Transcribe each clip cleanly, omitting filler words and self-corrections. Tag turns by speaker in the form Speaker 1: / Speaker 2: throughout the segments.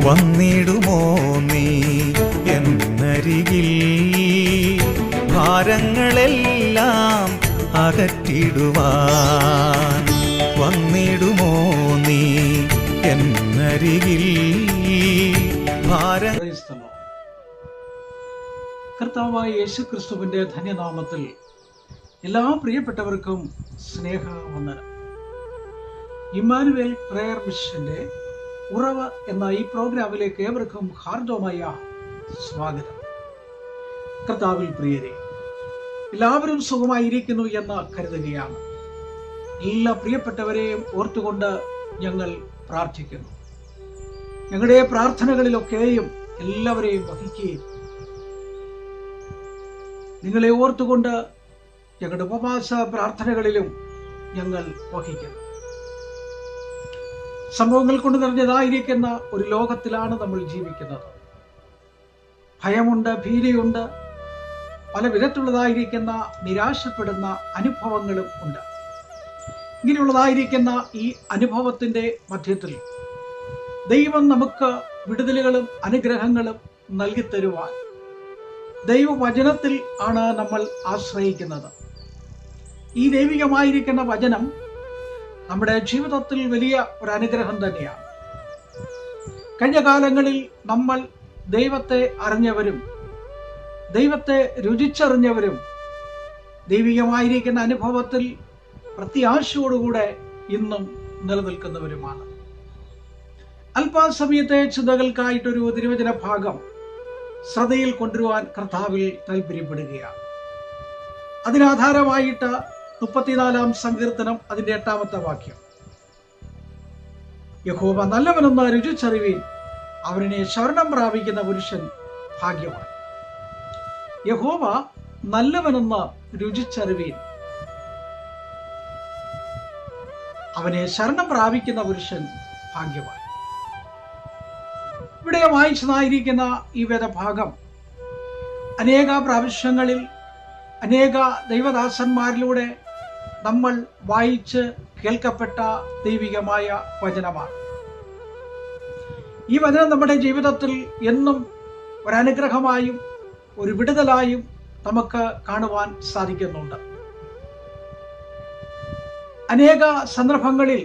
Speaker 1: വന്നിടുമോ നീ എന്നരികിൽ ഭാരങ്ങളെല്ലാം അകറ്റിടുവാൻ വന്നിടുമോ നീ എന്നരികിൽ
Speaker 2: കർത്താവായ യേശുക്രിസ്തുവിന്റെ ധന്യനാമത്തിൽ എല്ലാ പ്രിയപ്പെട്ടവർക്കും സ്നേഹവന്ദനം. ഇമ്മാനുവേൽ പ്രയർ മിഷന്റെ ഉറവ എന്ന ഈ പ്രോഗ്രാമിലേക്ക് ഏവർക്കും ഹാർദവമായ സ്വാഗതം. കർത്താവിൽ പ്രിയരെ, എല്ലാവരും സുഖമായിരിക്കുന്നു എന്ന് കരുതുകയാണ്. എല്ലാ പ്രിയപ്പെട്ടവരെയും ഓർത്തുകൊണ്ട് ഞങ്ങൾ പ്രാർത്ഥിക്കുന്നു. ഞങ്ങളുടെ പ്രാർത്ഥനകളിലൊക്കെയും എല്ലാവരെയും വഹിക്കുകയും നിങ്ങളെ ഓർത്തുകൊണ്ട് ഞങ്ങളുടെ ഉപവാസ പ്രാർത്ഥനകളിലും ഞങ്ങൾ വഹിക്കുന്നു. സംഭവങ്ങൾ കൊണ്ട് നിറഞ്ഞതായിരിക്കുന്ന ഒരു ലോകത്തിലാണ് നമ്മൾ ജീവിക്കുന്നത്. ഭയമുണ്ട്, ഭീതിയുണ്ട്, പല വിധത്തിലുള്ളതായിരിക്കുന്ന നിരാശപ്പെടുന്ന അനുഭവങ്ങളും ഉണ്ട്. ഇങ്ങനെയുള്ളതായിരിക്കുന്ന ഈ അനുഭവത്തിന്റെ മധ്യത്തിൽ ദൈവം നമുക്ക് വിടുതലുകളും അനുഗ്രഹങ്ങളും നൽകിത്തരുവാൻ ദൈവവചനത്തിൽ ആണ് നമ്മൾ ആശ്രയിക്കുന്നത്. ഈ ദൈവികമായിരിക്കുന്ന വചനം നമ്മുടെ ജീവിതത്തിൽ വലിയ ഒരു അനുഗ്രഹം തന്നെയാണ്. കഴിഞ്ഞ കാലങ്ങളിൽ നമ്മൾ ദൈവത്തെ അറിഞ്ഞവരും ദൈവത്തെ രുചിച്ചറിഞ്ഞവരും ദൈവികമായിരിക്കുന്ന അനുഭവത്തിൽ പ്രത്യാശയോടുകൂടെ ഇന്നും നിലനിൽക്കുന്നവരുമാണ്. അല്പസമയത്തെ ചിന്തകൾക്കായിട്ടൊരു തിരുവചന ഭാഗം ശ്രദ്ധയിൽ കൊണ്ടുവരുവാൻ കർത്താവിൽ താല്പര്യപ്പെടുകയാണ്. അതിനാധാരമായിട്ട് 34-ാം സങ്കീർത്തനം അതിന്റെ 8-ാമത്തെ വാക്യം, യഹോവ നല്ലവനെന്ന് രുചിച്ചറിവീൻ, അവനെ ശരണം പ്രാപിക്കുന്ന പുരുഷൻ ഭാഗ്യവാൻ. യഹോവ നല്ലവനെന്ന് രുചിച്ചറിവീൻ, അവനെ ശരണം പ്രാപിക്കുന്ന പുരുഷൻ ഭാഗ്യവാൻ. ഇവിടെ വായിച്ചതായിരിക്കുന്ന ഈ വേദഭാഗം അനേക പ്രാവശ്യങ്ങളിൽ അനേക ദൈവദാസന്മാരിലൂടെ നമ്മൾ വായിച്ച് കേൾക്കപ്പെട്ട ദൈവികമായ വചനമാണ്. ഈ വചനം നമ്മുടെ ജീവിതത്തിൽ എന്നും ഒരനുഗ്രഹമായും ഒരു വിടുതലായും നമുക്ക് കാണുവാൻ സാധിക്കുന്നുണ്ട്. അനേക സന്ദർഭങ്ങളിൽ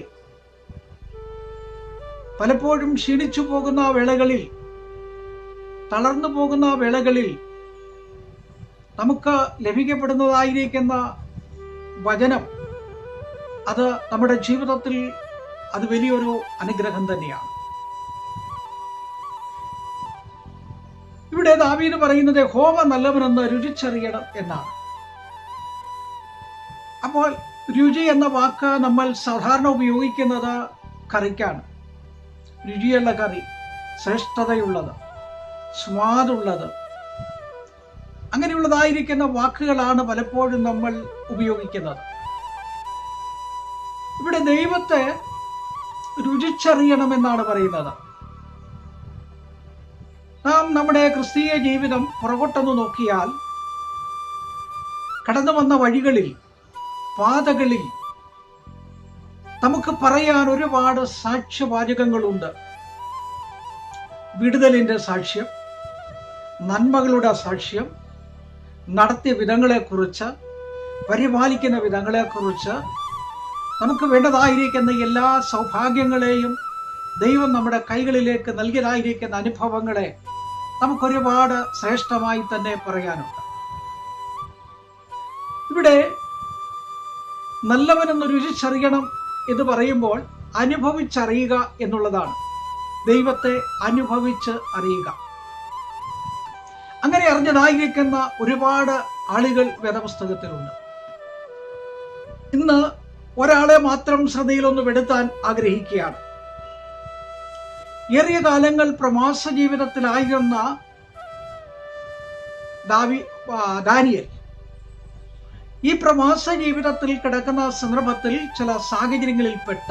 Speaker 2: പലപ്പോഴും ക്ഷീണിച്ചു പോകുന്ന വേളകളിൽ, തളർന്നു പോകുന്ന വേളകളിൽ നമുക്ക് ലഭിക്കപ്പെടുന്നതായിരിക്കുന്ന വചനം അത് നമ്മുടെ ജീവിതത്തിൽ അത് വലിയൊരു അനുഗ്രഹം തന്നെയാണ്. ഇവിടെ ദാവീദ് പറയുന്നത് യഹോവ നല്ലവനെന്ന് രുചിച്ചറിയണം എന്നാണ്. അപ്പോൾ രുചി എന്ന വാക്ക് നമ്മൾ സാധാരണ ഉപയോഗിക്കുന്നത് കറിക്കാണ്. രുചിയുള്ള കറി, ശ്രേഷ്ഠതയുള്ളത്, സ്വാദുള്ളത്, അങ്ങനെയുള്ളതായിരിക്കുന്ന വാക്കുകളാണ് പലപ്പോഴും നമ്മൾ ഉപയോഗിക്കുന്നത്. ഇവിടെ ദൈവത്തെ രുചിച്ചറിയണമെന്നാണ് പറയുന്നത്. നാം നമ്മുടെ ക്രിസ്തീയ ജീവിതം പുറകോട്ടൊന്ന് നോക്കിയാൽ കടന്നു വന്ന വഴികളിൽ, പാതകളിൽ നമുക്ക് പറയാൻ ഒരുപാട് സാക്ഷ്യവാചകങ്ങളുണ്ട്. വിടുതലിന്റെ സാക്ഷ്യം, നന്മകളുടെ സാക്ഷ്യം, നടത്തിയ വിധങ്ങളെക്കുറിച്ച്, പരിപാലിക്കുന്ന വിധങ്ങളെക്കുറിച്ച്, നമുക്ക് വേണ്ടതായിരിക്കുന്ന എല്ലാ സൗഭാഗ്യങ്ങളെയും ദൈവം നമ്മുടെ കൈകളിലേക്ക് നൽകിയതായിരിക്കുന്ന അനുഭവങ്ങളെ നമുക്കൊരുപാട് ശ്രേഷ്ഠമായി തന്നെ പറയാനുണ്ട്. ഇവിടെ നല്ലവനെന്ന് രുചിച്ചറിയണം എന്ന് പറയുമ്പോൾ അനുഭവിച്ചറിയുക എന്നുള്ളതാണ്. ദൈവത്തെ അനുഭവിച്ച് അറിയുക. അങ്ങനെ അറിഞ്ഞതായിരിക്കുന്ന ഒരുപാട് ആളുകൾ വേദപുസ്തകത്തിലുണ്ട്. ഇന്ന് ഒരാളെ മാത്രം ശ്രദ്ധയിലൊന്ന് പെടുത്താൻ ആഗ്രഹിക്കുകയാണ്. ഏറിയ കാലങ്ങൾ പ്രവാസ ജീവിതത്തിലായിരുന്ന ദാനിയേൽ ഈ പ്രവാസ ജീവിതത്തിൽ കിടക്കുന്ന സന്ദർഭത്തിൽ ചില സാഹചര്യങ്ങളിൽ പെട്ട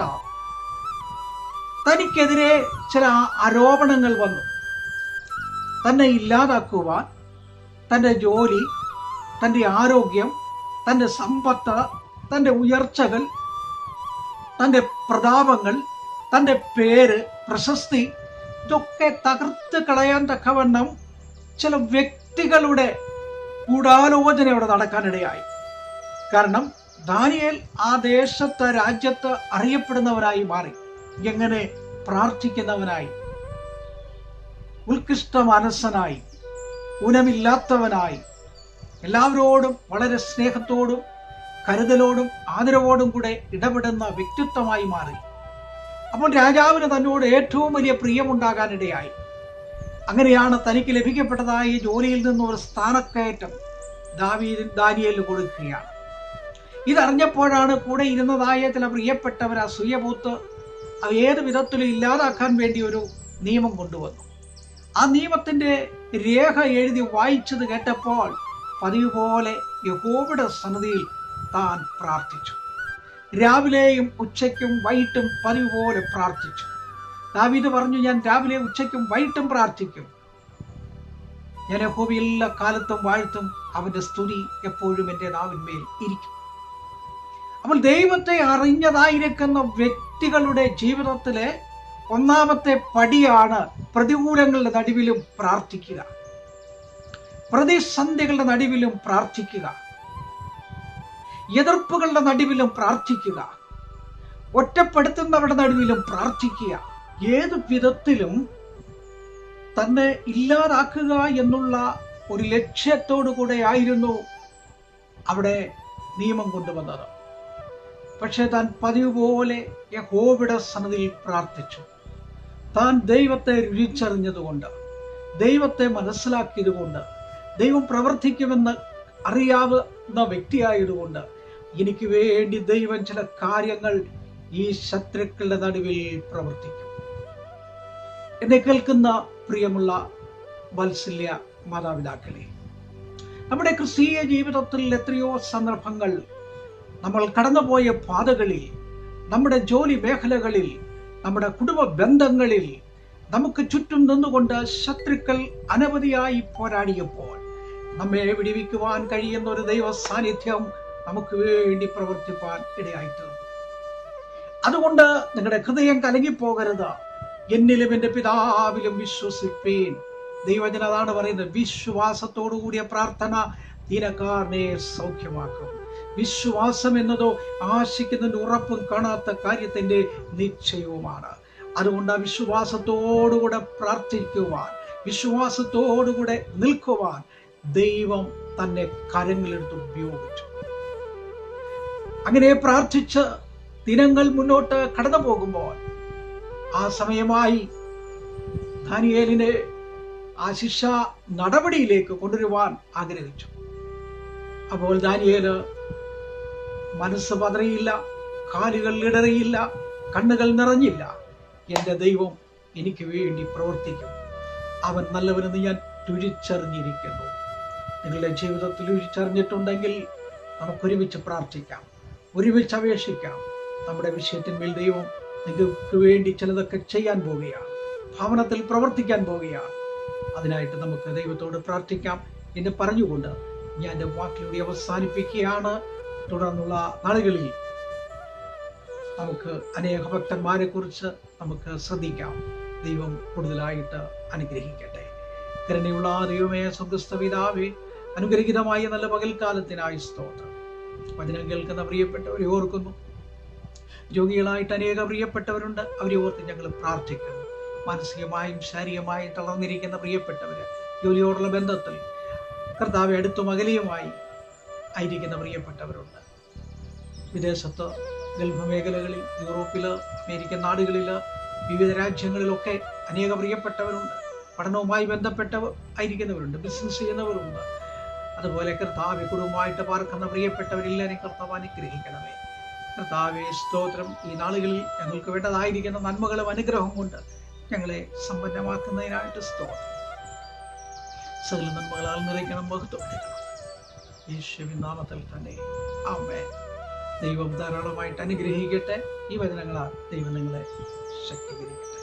Speaker 2: തനിക്കെതിരെ ചില ആരോപണങ്ങൾ വന്നു. തന്നെ ഇല്ലാതാക്കുവാൻ, തൻ്റെ ജോലി, തൻ്റെ ആരോഗ്യം, തൻ്റെ സമ്പത്ത്, തൻ്റെ ഉയർച്ചകൾ, തൻ്റെ പ്രതാപങ്ങൾ, തൻ്റെ പേര്, പ്രശസ്തി ഇതൊക്കെ തകർത്ത് കളയാൻ തക്കവണ്ണം ചില വ്യക്തികളുടെ ഗൂഢാലോചന അവിടെ നടക്കാനിടയായി. കാരണം ദാനിയേൽ ആ ദേശത്ത് രാജ്യത്ത് അറിയപ്പെടുന്നവനായി മാറി. എങ്ങനെ? പ്രാർത്ഥിക്കുന്നവനായി, ഉത്കൃഷ്ട മനസ്സനായി, ഊനമില്ലാത്തവനായി, എല്ലാവരോടും വളരെ സ്നേഹത്തോടും കരുതലോടും ആദരവോടും കൂടെ ഇടപെടുന്ന വ്യക്തിത്വമായി മാറി. അപ്പോൾ രാജാവിന് തന്നോട് ഏറ്റവും വലിയ പ്രിയമുണ്ടാകാനിടയായി. അങ്ങനെയാണ് തനിക്ക് ലഭിക്കപ്പെട്ടതായ ഈ ജോലിയിൽ നിന്നും ഒരു സ്ഥാനക്കയറ്റം ദാനിയേലിന് കൊടുക്കുകയാണ്. ഇതറിഞ്ഞപ്പോഴാണ് കൂടെ ഇരുന്നതായ ചില പ്രിയപ്പെട്ടവർ അസൂയപൂത്ത് ഏത് വിധത്തിലും ഇല്ലാതാക്കാൻ വേണ്ടി ഒരു നിയമം കൊണ്ടുവന്നു. ആ നിയമത്തിന്റെ രേഖ എഴുതി വായിച്ചത് കേട്ടപ്പോൾ പതിവ് പോലെ യഹോവയുടെ സന്നിധിയിൽ താൻ പ്രാർത്ഥിച്ചു. രാവിലെയും ഉച്ചയ്ക്കും വൈകിട്ടും പതിവ് പോലെ പ്രാർത്ഥിച്ചു. ദാവീദ് പറഞ്ഞു, ഞാൻ രാവിലെ ഉച്ചയ്ക്കും വൈകിട്ടും പ്രാർത്ഥിക്കും, ഞാൻ യഹോവയെ എല്ലാ കാലത്തും വാഴ്ത്തും, അവന്റെ സ്തുതി എപ്പോഴും എൻ്റെ നാവിന്മേൽ ഇരിക്കും. അപ്പോൾ ദൈവത്തെ അറിഞ്ഞതായിരിക്കുന്ന വ്യക്തികളുടെ ജീവിതത്തിലെ ഒന്നാമത്തെ പടിയാണ് പ്രതികൂലങ്ങളുടെ നടുവിലും പ്രാർത്ഥിക്കുക, പ്രതിസന്ധികളുടെ നടുവിലും പ്രാർത്ഥിക്കുക, എതിർപ്പുകളുടെ നടുവിലും പ്രാർത്ഥിക്കുക, ഒറ്റപ്പെടുത്തുന്നവരുടെ നടുവിലും പ്രാർത്ഥിക്കുക. ഏത് വിധത്തിലും തന്നെ ഇല്ലാതാക്കുക എന്നുള്ള ഒരു ലക്ഷ്യത്തോടു കൂടെ ആയിരുന്നു അവിടെ നിയമം കൊണ്ടുവന്നത്. പക്ഷെ താൻ പതിവ് പോലെ യഹോവയുടെ സന്നിധിയിൽ പ്രാർത്ഥിച്ചു. താൻ ദൈവത്തെ രുചിച്ചറിഞ്ഞതുകൊണ്ട്, ദൈവത്തെ മനസ്സിലാക്കിയതുകൊണ്ട്, ദൈവം പ്രവർത്തിക്കുമെന്ന് അറിയാവുന്ന വ്യക്തിയായതുകൊണ്ട്, എനിക്ക് വേണ്ടി ദൈവം ചില കാര്യങ്ങൾ ഈ ശത്രുക്കളുടെ നടുവിൽ പ്രവർത്തിക്കും. എന്നെ കേൾക്കുന്ന പ്രിയമുള്ള വാത്സല്യ മാതാപിതാക്കളെ, നമ്മുടെ ക്രിസ്തീയ ജീവിതത്തിൽ എത്രയോ സന്ദർഭങ്ങൾ, നമ്മൾ കടന്നുപോയ പാതകളിൽ, നമ്മുടെ ജോലി മേഖലകളിൽ, നമ്മുടെ കുടുംബ ബന്ധങ്ങളിൽ നമുക്ക് ചുറ്റും നിന്നുകൊണ്ട് ശത്രുക്കൾ അനവധിയായി പോരാടിയപ്പോൾ നമ്മെ വിടിവിക്കുവാൻ കഴിയുന്ന ഒരു ദൈവ സാന്നിധ്യം നമുക്ക് വേണ്ടി പ്രവർത്തിപ്പാൻ ഇടയായിത്തീർന്നു. അതുകൊണ്ട് നിങ്ങളുടെ ഹൃദയം കലങ്ങിപ്പോകരുത്. എന്നിലും എൻ്റെ പിതാവിലും വിശ്വസിപ്പീൻ. ദൈവജനം അതാണ് പറയുന്നത്, വിശ്വാസത്തോടു കൂടിയ പ്രാർത്ഥന ദീനക്കാരനെ സൗഖ്യമാക്കും. വിശ്വാസം എന്നതോ ആശിക്കുന്നതിന്റെ ഉറപ്പും കാണാത്ത കാര്യത്തിന്റെ നിശ്ചയവുമാണ്. അതുകൊണ്ട് ആ വിശ്വാസത്തോടുകൂടെ പ്രാർത്ഥിക്കുവാൻ, വിശ്വാസത്തോടുകൂടെ നിൽക്കുവാൻ ദൈവം തന്നെ കരങ്ങളെടുത്ത് ഉപയോഗിച്ചു. അങ്ങനെ പ്രാർത്ഥിച്ച് ദിനങ്ങൾ മുന്നോട്ട് കടന്നു പോകുമ്പോൾ ആ സമയമായി ദാനിയേലിനെ ആ ശിക്ഷ നടപടിയിലേക്ക് കൊണ്ടുവരുവാൻ ആഗ്രഹിച്ചു. അപ്പോൾ ദാനിയേല് മനസ്സ് പതറിയില്ല, കാലുകൾ ഇടറിയില്ല, കണ്ണുകൾ നിറഞ്ഞില്ല. എൻ്റെ ദൈവം എനിക്ക് വേണ്ടി പ്രവർത്തിക്കും, അവൻ നല്ലവനെന്ന് ഞാൻ രുചിച്ചറിഞ്ഞിരിക്കുന്നു. നിങ്ങളുടെ ജീവിതത്തിൽ രുചിച്ചറിഞ്ഞിട്ടുണ്ടെങ്കിൽ നമുക്കൊരുമിച്ച് പ്രാർത്ഥിക്കാം, ഒരുമിച്ച് അപേക്ഷിക്കാം. നമ്മുടെ വിഷയത്തിന്മേൽ ദൈവം നിങ്ങൾക്ക് വേണ്ടി ചിലതൊക്കെ ചെയ്യാൻ പോവുകയാണ്, ഭവനത്തിൽ പ്രവർത്തിക്കാൻ പോവുകയാണ്. അതിനായിട്ട് നമുക്ക് ദൈവത്തോട് പ്രാർത്ഥിക്കാം എന്ന് പറഞ്ഞുകൊണ്ട് ഞാൻ എൻ്റെ വാക്കിലൂടെ അവസാനിപ്പിക്കുകയാണ്. തുടർന്നുള്ള നാളുകളിൽ നമുക്ക് അനേക ഭക്തന്മാരെ കുറിച്ച് നമുക്ക് ശ്രദ്ധിക്കാം. ദൈവം കൂടുതലായിട്ട് അനുഗ്രഹിക്കട്ടെ. കരുണയുള്ള ദൈവമേ, സ്വർഗ്ഗസ്ഥ പിതാവേ, അനുഗ്രഹീതമായ നല്ല പകൽക്കാലത്തിനായി സ്തോത്രം. വചനം കേൾക്കുന്ന പ്രിയപ്പെട്ടവരെ ഓർക്കുന്നു. രോഗികളായിട്ട് അനേക പ്രിയപ്പെട്ടവരുണ്ട്, അവരെ ഓർത്ത് ഞങ്ങൾ പ്രാർത്ഥിക്കുന്നു. മാനസികമായും ശാരീരികമായും തളർന്നിരിക്കുന്ന പ്രിയപ്പെട്ടവര്, ജോലിയോടുള്ള ബന്ധത്തിൽ കർത്താവെ അടുത്തും അകലെയുമായി ആയിരിക്കുന്ന പ്രിയപ്പെട്ടവരുണ്ട്. വിദേശത്ത്, ഗൾഫ് മേഖലകളിൽ, യൂറോപ്പില്, അമേരിക്കൻ നാടുകളില്, വിവിധ രാജ്യങ്ങളിലൊക്കെ അനേക പ്രിയപ്പെട്ടവരുണ്ട്. പഠനവുമായി ബന്ധപ്പെട്ടവർ ആയിരിക്കുന്നവരുണ്ട്, ബിസിനസ് ചെയ്യുന്നവരുണ്ട്. അതുപോലെ കർത്താവെ കുടുംബമായിട്ട് പാർക്കുന്ന പ്രിയപ്പെട്ടവരെല്ലാവരും കർത്താവ് അനുഗ്രഹിക്കണമേ. കർത്താവെ സ്തോത്രം. ഈ നാളുകളിൽ ഞങ്ങൾക്ക് വേണ്ടതായിരിക്കുന്ന നന്മകളും അനുഗ്രഹം കൊണ്ട് ഞങ്ങളെ സമ്പന്നമാക്കുന്നതിനായിട്ട് സ്തോത്രം. സകല നന്മകളാൽ നിറയ്ക്കണം, മഹത്വപ്പെടുത്തണം. യേശുവിൻ നാമത്തിൽ തന്നെ ആമേൻ. ദൈവം ധാരാളമായിട്ട് അനുഗ്രഹിക്കട്ടെ. ഈ വചനങ്ങളാൽ ദൈവം നിങ്ങളെ ശക്തീകരിക്കട്ടെ.